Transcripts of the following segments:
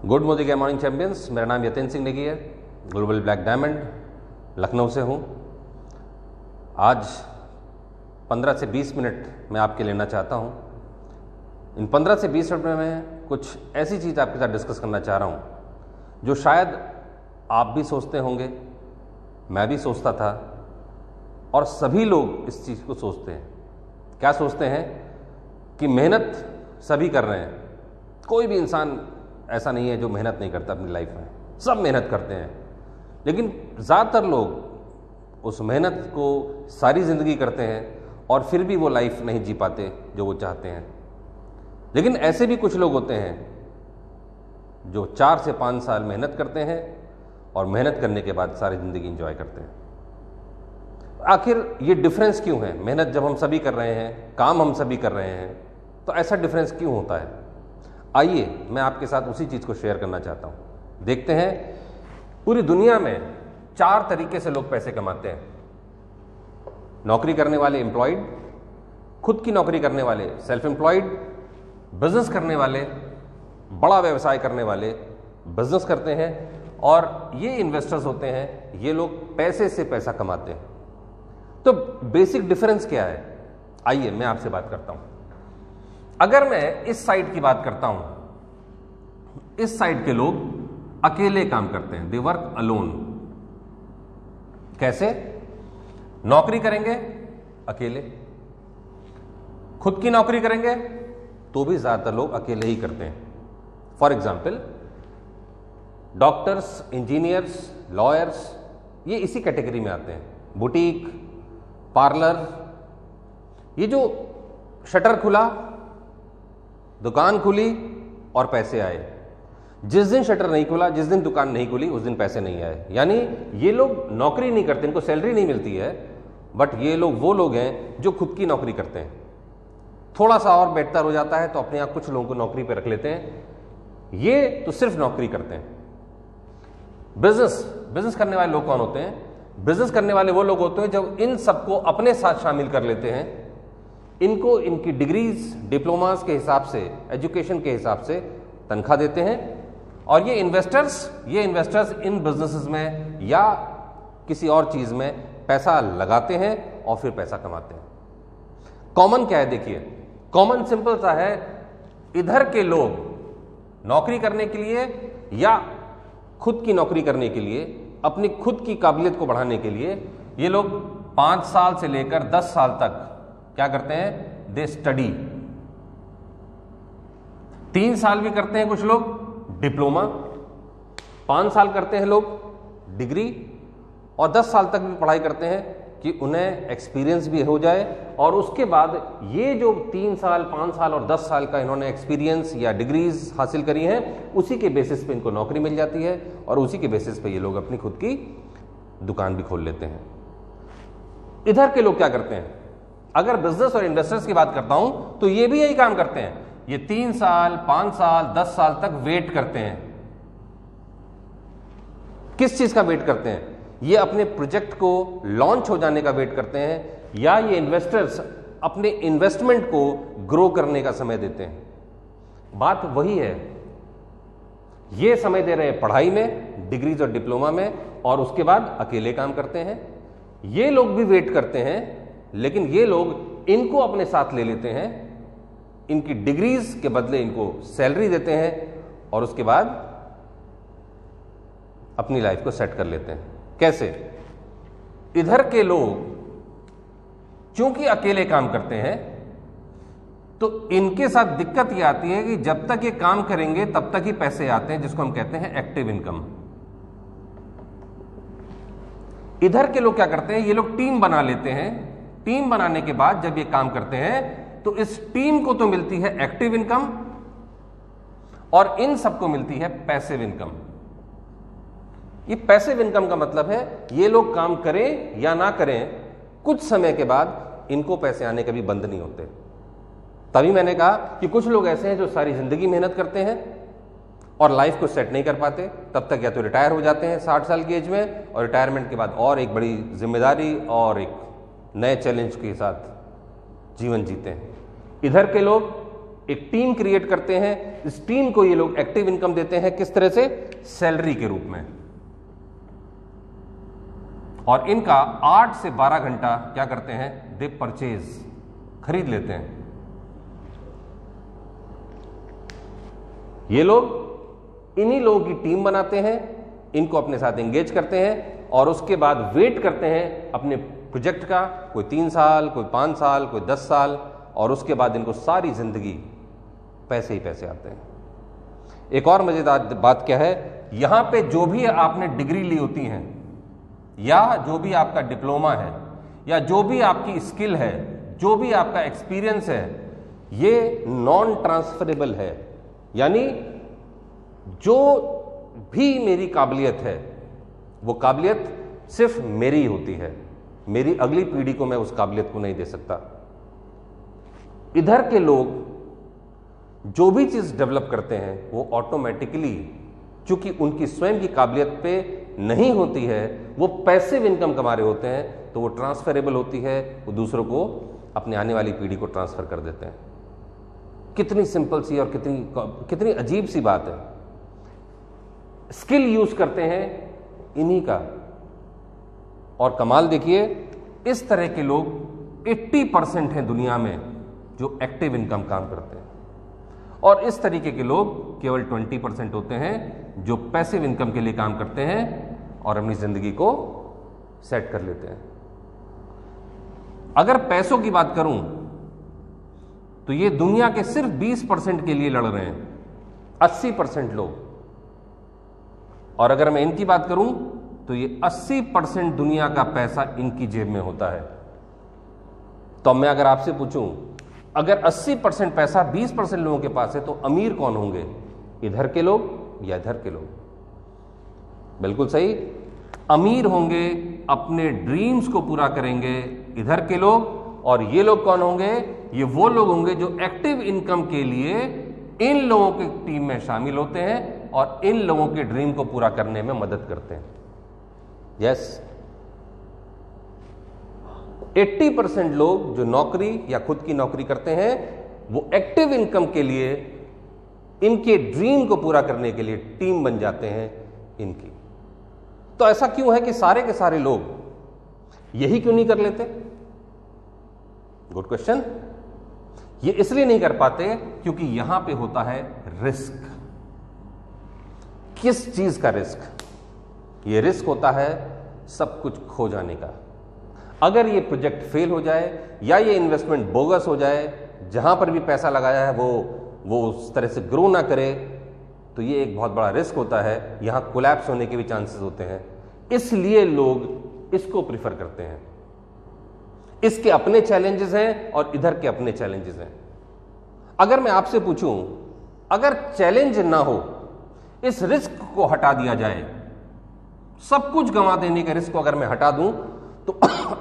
Good morning champions. मेरा नाम यतिन सिंह नेगी है, ग्लोबल ब्लैक डायमंड, लखनऊ से हूँ। आज 15 से 20 मिनट मैं आपके लेना चाहता हूँ। इन 15 से 20 मिनट में मैं कुछ ऐसी चीज़ आपके साथ डिस्कस करना चाह रहा हूँ जो शायद आप भी सोचते होंगे, मैं भी सोचता था, और सभी लोग इस चीज़ को सोचते हैं। क्या सोचते हैं कि मेहनत सभी कर रहे हैं, कोई भी इंसान ऐसा नहीं है जो मेहनत नहीं करता अपनी लाइफ में, सब मेहनत करते हैं। लेकिन ज़्यादातर लोग उस मेहनत को सारी ज़िंदगी करते हैं और फिर भी वो लाइफ नहीं जी पाते जो वो चाहते हैं। लेकिन ऐसे भी कुछ लोग होते हैं जो 4 से 5 साल मेहनत करते हैं और मेहनत करने के बाद सारी ज़िंदगी एंजॉय करते हैं। आखिर ये डिफरेंस क्यों है? मेहनत जब हम सभी कर रहे हैं, काम हम सभी कर रहे हैं, तो ऐसा डिफरेंस क्यों होता है? आइए मैं आपके साथ उसी चीज़ को शेयर करना चाहता हूँ। देखते हैं, पूरी दुनिया में 4 तरीके से लोग पैसे कमाते हैं। नौकरी करने वाले एम्प्लॉयड, खुद की नौकरी करने वाले सेल्फ एम्प्लॉयड, बिजनेस करने वाले, बड़ा व्यवसाय करने वाले बिजनेस करते हैं, और ये इन्वेस्टर्स होते हैं, ये लोग पैसे से पैसा कमाते हैं। तो बेसिक डिफरेंस क्या है? आइए मैं आपसे बात करता हूं। अगर मैं इस साइड की बात करता हूं, इस साइड के लोग अकेले काम करते हैं, दे वर्क अलोन। कैसे? नौकरी करेंगे अकेले, खुद की नौकरी करेंगे तो भी ज्यादातर लोग अकेले ही करते हैं। For example, doctors, engineers, lawyers, ये इसी कैटेगरी में आते हैं। बुटीक, पार्लर, ये जो शटर खुला, दुकान खुली और पैसे आए। जिस दिन शटर नहीं खुला, जिस दिन दुकान नहीं खुली, उस दिन पैसे नहीं आए। यानी ये लोग नौकरी नहीं करते, इनको सैलरी नहीं मिलती है, बट ये लोग वो लोग हैं जो खुद की नौकरी करते हैं। थोड़ा सा और बेहतर हो जाता है तो अपने आप कुछ लोगों को नौकरी पे रख लेते हैं, ये तो सिर्फ नौकरी करते हैं। बिजनेस करने वाले लोग कौन होते हैं? बिजनेस करने वाले वो लोग होते हैं जब इन सबको अपने साथ शामिल कर लेते हैं, इनको इनकी डिग्रीज, डिप्लोमास के हिसाब से, एजुकेशन के हिसाब से तनख्वाह देते हैं, और ये इन्वेस्टर्स इन बिजनेसेस में या किसी और चीज में पैसा लगाते हैं और फिर पैसा कमाते हैं। कॉमन क्या है? देखिए, कॉमन सिंपल सा है, इधर के लोग नौकरी करने के लिए या खुद की नौकरी करने के लिए, अपनी खुद की काबिलियत को बढ़ाने के लिए, ये लोग 5 साल से लेकर 10 साल तक क्या करते हैं? They study. 3 साल भी करते हैं कुछ लोग डिप्लोमा, 5 साल करते हैं लोग डिग्री, और 10 साल तक भी पढ़ाई करते हैं कि उन्हें एक्सपीरियंस भी हो जाए, और उसके बाद ये जो 3 साल, 5 साल और 10 साल का इन्होंने एक्सपीरियंस या डिग्रीज हासिल करी हैं, उसी के बेसिस पे इनको नौकरी मिल जाती है, और उसी के बेसिस पे ये लोग अपनी खुद की दुकान भी खोल लेते हैं। इधर के लोग क्या करते हैं? अगर बिजनेस और इन्वेस्टर्स की बात करता हूं तो ये भी यही काम करते हैं। ये 3 साल, 5 साल, 10 साल तक वेट करते हैं। किस चीज का वेट करते हैं? ये अपने प्रोजेक्ट को लॉन्च हो जाने का वेट करते हैं, या ये इन्वेस्टर्स अपने इन्वेस्टमेंट को ग्रो करने का समय देते हैं। बात वही है, ये समय दे रहे हैं पढ़ाई में, डिग्रीज और डिप्लोमा में, और उसके बाद अकेले काम करते हैं। ये लोग भी वेट करते हैं, लेकिन ये लोग इनको अपने साथ ले लेते हैं, इनकी डिग्रीज के बदले इनको सैलरी देते हैं, और उसके बाद अपनी लाइफ को सेट कर लेते हैं। कैसे? इधर के लोग चूंकि अकेले काम करते हैं, तो इनके साथ दिक्कत यह आती है कि जब तक ये काम करेंगे तब तक ही पैसे आते हैं, जिसको हम कहते हैं एक्टिव इनकम। इधर के लोग क्या करते हैं? ये लोग टीम बना लेते हैं। टीम बनाने के बाद जब ये काम करते हैं तो इस टीम को तो मिलती है एक्टिव इनकम, और इन सबको मिलती है पैसिव इनकम। ये पैसिव इनकम का मतलब है, ये लोग काम करें या ना करें, कुछ समय के बाद इनको पैसे आने कभी बंद नहीं होते। तभी मैंने कहा कि कुछ लोग ऐसे हैं जो सारी जिंदगी मेहनत करते हैं और लाइफ को सेट नहीं कर पाते, तब तक या तो रिटायर हो जाते हैं 60 साल की एज में, और रिटायरमेंट के बाद और एक बड़ी जिम्मेदारी और एक नए चैलेंज के साथ जीवन जीते हैं। इधर के लोग एक टीम क्रिएट करते हैं, इस टीम को ये लोग एक्टिव इनकम देते हैं, किस तरह से? सैलरी के रूप में। और इनका 8 से 12 घंटा क्या करते हैं? दे परचेज, खरीद लेते हैं। ये लोग इन्हीं लोगों की टीम बनाते हैं, इनको अपने साथ एंगेज करते हैं और उसके बाद वेट करते हैं अपने प्रोजेक्ट का, कोई 3 साल, कोई 5 साल, कोई 10 साल, और उसके बाद इनको सारी जिंदगी पैसे ही पैसे आते हैं। एक और मजेदार बात क्या है, यहां पे जो भी आपने डिग्री ली होती है, या जो भी आपका डिप्लोमा है, या जो भी आपकी स्किल है, जो भी आपका एक्सपीरियंस है, ये नॉन ट्रांसफरेबल है। यानी जो भी मेरी काबिलियत है, वो काबिलियत सिर्फ मेरी होती है, मेरी अगली पीढ़ी को मैं उस काबिलियत को नहीं दे सकता। इधर के लोग जो भी चीज डेवलप करते हैं वो ऑटोमेटिकली, चूंकि उनकी स्वयं की काबिलियत पे नहीं होती है, वो पैसिव इनकम कमा रहे होते हैं, तो वो ट्रांसफरेबल होती है, वो दूसरों को, अपने आने वाली पीढ़ी को ट्रांसफर कर देते हैं। कितनी सिंपल सी और कितनी अजीब सी बात है। स्किल यूज करते हैं इन्हीं का, और कमाल देखिए, इस तरह के लोग 80% हैं दुनिया में जो एक्टिव इनकम काम करते हैं, और इस तरीके के लोग केवल 20% होते हैं जो पैसिव इनकम के लिए काम करते हैं और अपनी जिंदगी को सेट कर लेते हैं। अगर पैसों की बात करूं तो ये दुनिया के सिर्फ 20% के लिए लड़ रहे हैं, 80% लोग। और अगर मैं इनकी बात करूं तो ये 80% दुनिया का पैसा इनकी जेब में होता है। तो मैं अगर आपसे पूछूं, अगर 80% पैसा 20% लोगों के पास है, तो अमीर कौन होंगे? इधर के लोग या इधर के लोग? बिल्कुल सही, अमीर होंगे, अपने ड्रीम्स को पूरा करेंगे इधर के लोग। और ये लोग कौन होंगे? ये वो लोग होंगे जो एक्टिव इनकम के लिए इन लोगों की टीम में शामिल होते हैं और इन लोगों के ड्रीम को पूरा करने में मदद करते हैं। यस, 80% लोग जो नौकरी या खुद की नौकरी करते हैं, वो एक्टिव इनकम के लिए, इनके ड्रीम को पूरा करने के लिए टीम बन जाते हैं इनकी। तो ऐसा क्यों है कि सारे के सारे लोग यही क्यों नहीं कर लेते? Good question. ये इसलिए नहीं कर पाते क्योंकि यहां पे होता है रिस्क। किस चीज का रिस्क? ये रिस्क होता है सब कुछ खो जाने का। अगर ये प्रोजेक्ट फेल हो जाए या ये इन्वेस्टमेंट बोगस हो जाए, जहां पर भी पैसा लगाया है वो उस तरह से ग्रो ना करे, तो ये एक बहुत बड़ा रिस्क होता है। यहां कोलैप्स होने के भी चांसेस होते हैं। इसलिए लोग इसको प्रिफर करते हैं। इसके अपने चैलेंजेस हैं और इधर के अपने चैलेंजेस हैं। अगर मैं आपसे पूछूं, अगर चैलेंज ना हो, इस रिस्क को हटा दिया जाए, सब कुछ गंवा देने के रिस्क को अगर मैं हटा दूं, तो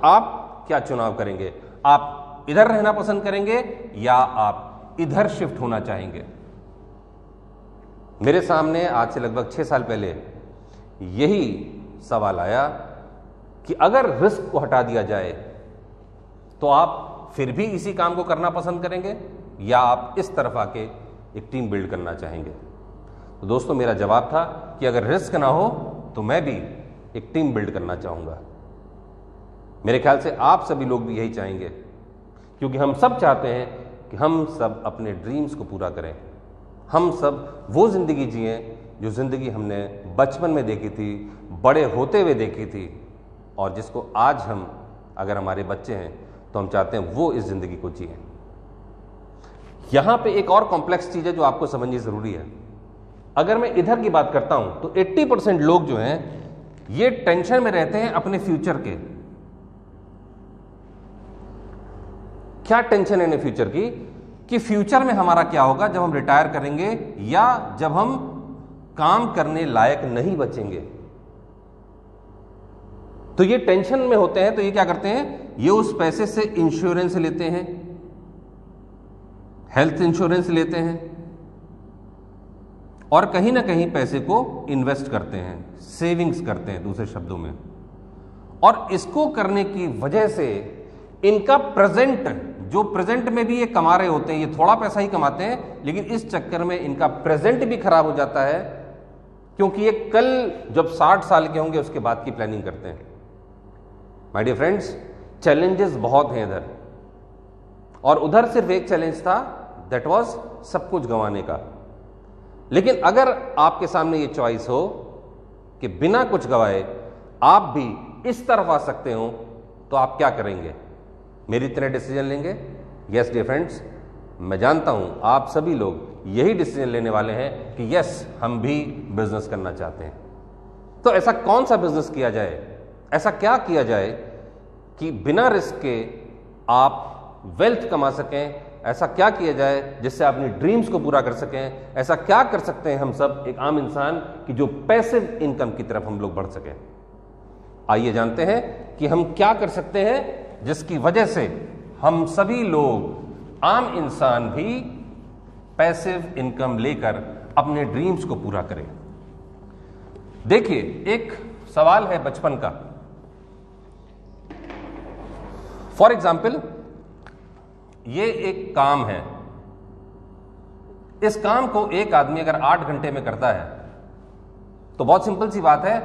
आप क्या चुनाव करेंगे? आप इधर रहना पसंद करेंगे या आप इधर शिफ्ट होना चाहेंगे? मेरे सामने आज से लगभग 6 साल पहले यही सवाल आया कि अगर रिस्क को हटा दिया जाए तो आप फिर भी इसी काम को करना पसंद करेंगे या आप इस तरफ आके एक टीम बिल्ड करना चाहेंगे? तो दोस्तों, मेरा जवाब था कि अगर रिस्क ना हो तो मैं भी एक टीम बिल्ड करना चाहूंगा। मेरे ख्याल से आप सभी लोग भी यही चाहेंगे, क्योंकि हम सब चाहते हैं कि हम सब अपने ड्रीम्स को पूरा करें। हम सब वो जिंदगी जिएं जो जिंदगी हमने बचपन में देखी थी, बड़े होते हुए देखी थी, और जिसको आज हम, अगर हमारे बच्चे हैं तो हम चाहते हैं वो इस जिंदगी को जिएं। यहां पे एक और कॉम्प्लेक्स चीज है जो आपको समझनी जरूरी है। अगर मैं इधर की बात करता हूं तो 80% लोग जो हैं ये टेंशन में रहते हैं अपने फ्यूचर के। क्या टेंशन है इन्हें फ्यूचर की? कि फ्यूचर में हमारा क्या होगा जब हम रिटायर करेंगे या जब हम काम करने लायक नहीं बचेंगे। तो ये टेंशन में होते हैं, तो ये क्या करते हैं? ये उस पैसे से इंश्योरेंस लेते हैं, हेल्थ इंश्योरेंस लेते हैं, और कहीं ना कहीं पैसे को इन्वेस्ट करते हैं, सेविंग्स करते हैं दूसरे शब्दों में। और इसको करने की वजह से इनका प्रेजेंट जो प्रेजेंट में भी ये कमा रहे होते हैं, ये थोड़ा पैसा ही कमाते हैं, लेकिन इस चक्कर में इनका प्रेजेंट भी खराब हो जाता है, क्योंकि ये कल जब 60 साल के होंगे उसके बाद की प्लानिंग करते हैं। माय डियर फ्रेंड्स, चैलेंजेस बहुत हैं इधर, और उधर सिर्फ एक चैलेंज था, दैट वाज सब कुछ गंवाने का। लेकिन अगर आपके सामने ये चॉइस हो कि बिना कुछ गंवाए आप भी इस तरफ आ सकते हो, तो आप क्या करेंगे? मेरी तरह डिसीजन लेंगे? यस डियर फ्रेंड्स, मैं जानता हूं आप सभी लोग यही डिसीजन लेने वाले हैं कि यस, हम भी बिजनेस करना चाहते हैं। तो ऐसा कौन सा बिजनेस किया जाए, ऐसा क्या किया जाए कि बिना रिस्क के आप वेल्थ कमा सकें? ऐसा क्या किया जाए जिससे अपनी ड्रीम्स को पूरा कर सकें? ऐसा क्या कर सकते हैं हम सब, एक आम इंसान, कि जो पैसिव इनकम की तरफ हम लोग बढ़ सकें? आइए जानते हैं कि हम क्या कर सकते हैं जिसकी वजह से हम सभी लोग, आम इंसान भी पैसिव इनकम लेकर अपने ड्रीम्स को पूरा करें। देखिए, एक सवाल है बचपन का। फॉर एग्जाम्पल, ये एक काम है, इस काम को एक आदमी अगर 8 घंटे में करता है तो बहुत सिंपल सी बात है,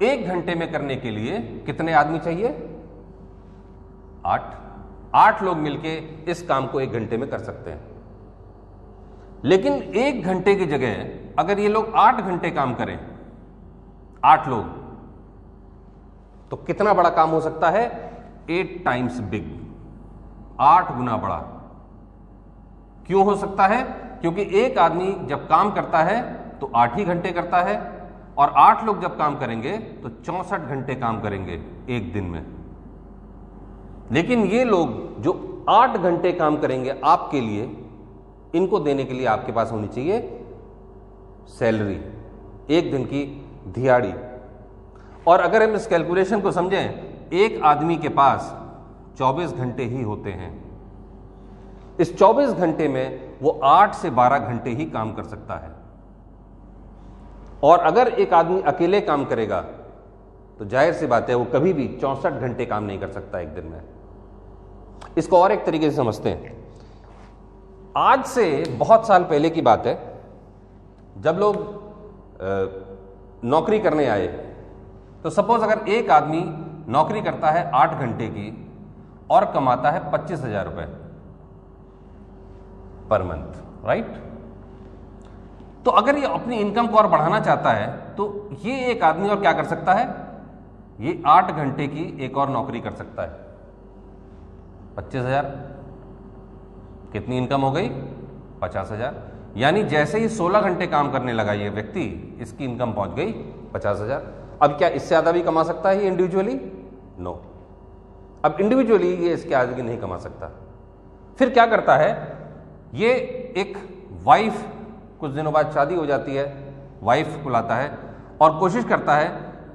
1 घंटे में करने के लिए कितने आदमी चाहिए? 8 लोग मिलके इस काम को 1 घंटे में कर सकते हैं। लेकिन 1 घंटे की जगह अगर ये लोग 8 घंटे काम करें, 8 लोग, तो कितना बड़ा काम हो सकता है? 8 टाइम्स बिग, 8 गुना बड़ा। क्यों हो सकता है? क्योंकि एक आदमी जब काम करता है तो 8 ही घंटे करता है, और 8 लोग जब काम करेंगे तो 64 घंटे काम करेंगे एक दिन में। लेकिन ये लोग जो 8 घंटे काम करेंगे आपके लिए, इनको देने के लिए आपके पास होनी चाहिए सैलरी, एक दिन की दिहाड़ी। और अगर हम इस कैलकुलेशन को समझें, एक आदमी के पास 24 घंटे ही होते हैं। इस 24 घंटे में वो 8 से 12 घंटे ही काम कर सकता है। और अगर एक आदमी अकेले काम करेगा तो जाहिर सी बात है वो कभी भी 64 घंटे काम नहीं कर सकता एक दिन में। इसको और एक तरीके से समझते हैं। आज से बहुत साल पहले की बात है, जब लोग नौकरी करने आए, तो सपोज अगर एक आदमी नौकरी करता है 8 घंटे की और कमाता है 25,000 रुपए पर मंथ, राइट? तो अगर ये अपनी इनकम को और बढ़ाना चाहता है तो ये एक आदमी और क्या कर सकता है? ये 8 घंटे की एक और नौकरी कर सकता है। 25,000, कितनी इनकम हो गई? 50,000। यानी जैसे ही 16 घंटे काम करने लगा ये व्यक्ति, इसकी इनकम पहुंच गई 50,000। अब क्या इससे ज्यादा भी कमा सकता है ये इंडिविजुअली? नो। अब इंडिविजुअली ये इसके आगे नहीं कमा सकता। फिर क्या करता है? ये एक वाइफ, कुछ दिनों बाद शादी हो जाती है, वाइफ बुलाता है और कोशिश करता है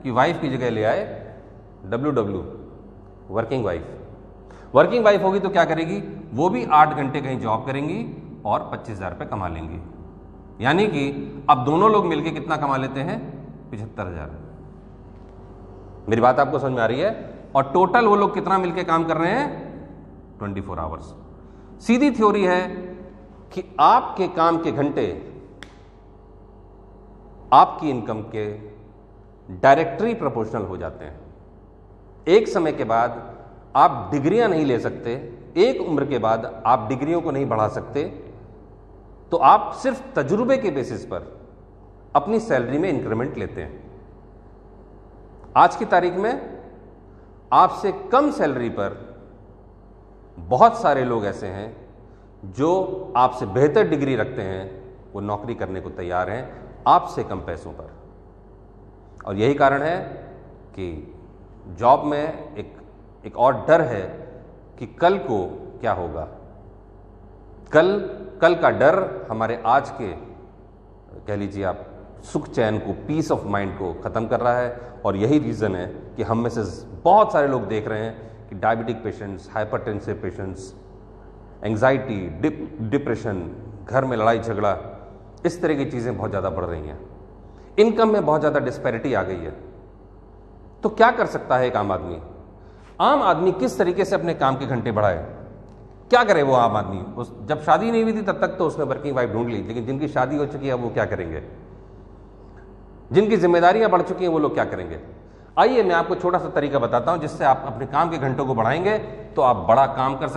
कि वाइफ की जगह ले आए WW, working wife. Working wife होगी तो क्या करेगी? वो भी 8 घंटे कहीं जॉब करेंगी और 25,000 रुपये कमा लेंगी। यानी कि अब दोनों लोग मिलकर कितना कमा लेते हैं? 75,000। मेरी बात आपको समझ में आ रही है? और टोटल वो लोग कितना मिलकर काम कर रहे हैं? 24 आवर्स। सीधी थ्योरी है कि आपके काम के घंटे आपकी इनकम के डायरेक्टली प्रोपोर्शनल हो जाते हैं। एक समय के बाद आप डिग्रियां नहीं ले सकते, एक उम्र के बाद आप डिग्रियों को नहीं बढ़ा सकते, तो आप सिर्फ तजुर्बे के बेसिस पर अपनी सैलरी में इंक्रीमेंट लेते हैं। आज की तारीख में आपसे कम सैलरी पर बहुत सारे लोग ऐसे हैं जो आपसे बेहतर डिग्री रखते हैं, वो नौकरी करने को तैयार हैं आपसे कम पैसों पर। और यही कारण है कि जॉब में एक और डर है कि कल को क्या होगा। कल का डर हमारे आज के, कह लीजिए आप, सुख चैन को, पीस ऑफ माइंड को खत्म कर रहा है। और यही रीज़न है कि हम में से बहुत सारे लोग देख रहे हैं कि diabetic patients, hypertensive patients, anxiety, depression, घर में लड़ाई झगड़ा, इस तरह की चीज़ें बहुत ज़्यादा बढ़ रही हैं। इनकम में बहुत ज़्यादा डिस्पैरिटी आ गई है। तो क्या कर सकता है एक आम आदमी? आम आदमी किस तरीके से अपने काम के घंटे बढ़ाए? क्या करे वो आम आदमी? उस जब शादी नहीं हुई थी तब तक तो उसने वर्किंग वाइफ ढूंढ ली, लेकिन जिनकी शादी हो चुकी है वो क्या करेंगे? जिनकी जिम्मेदारियां बढ़ चुकी हैं वो लोग क्या करेंगे? आइए मैं आपको छोटा सा तरीका बताता हूं जिससे आप अपने काम के घंटों को बढ़ाएंगे तो आप बड़ा काम कर सकते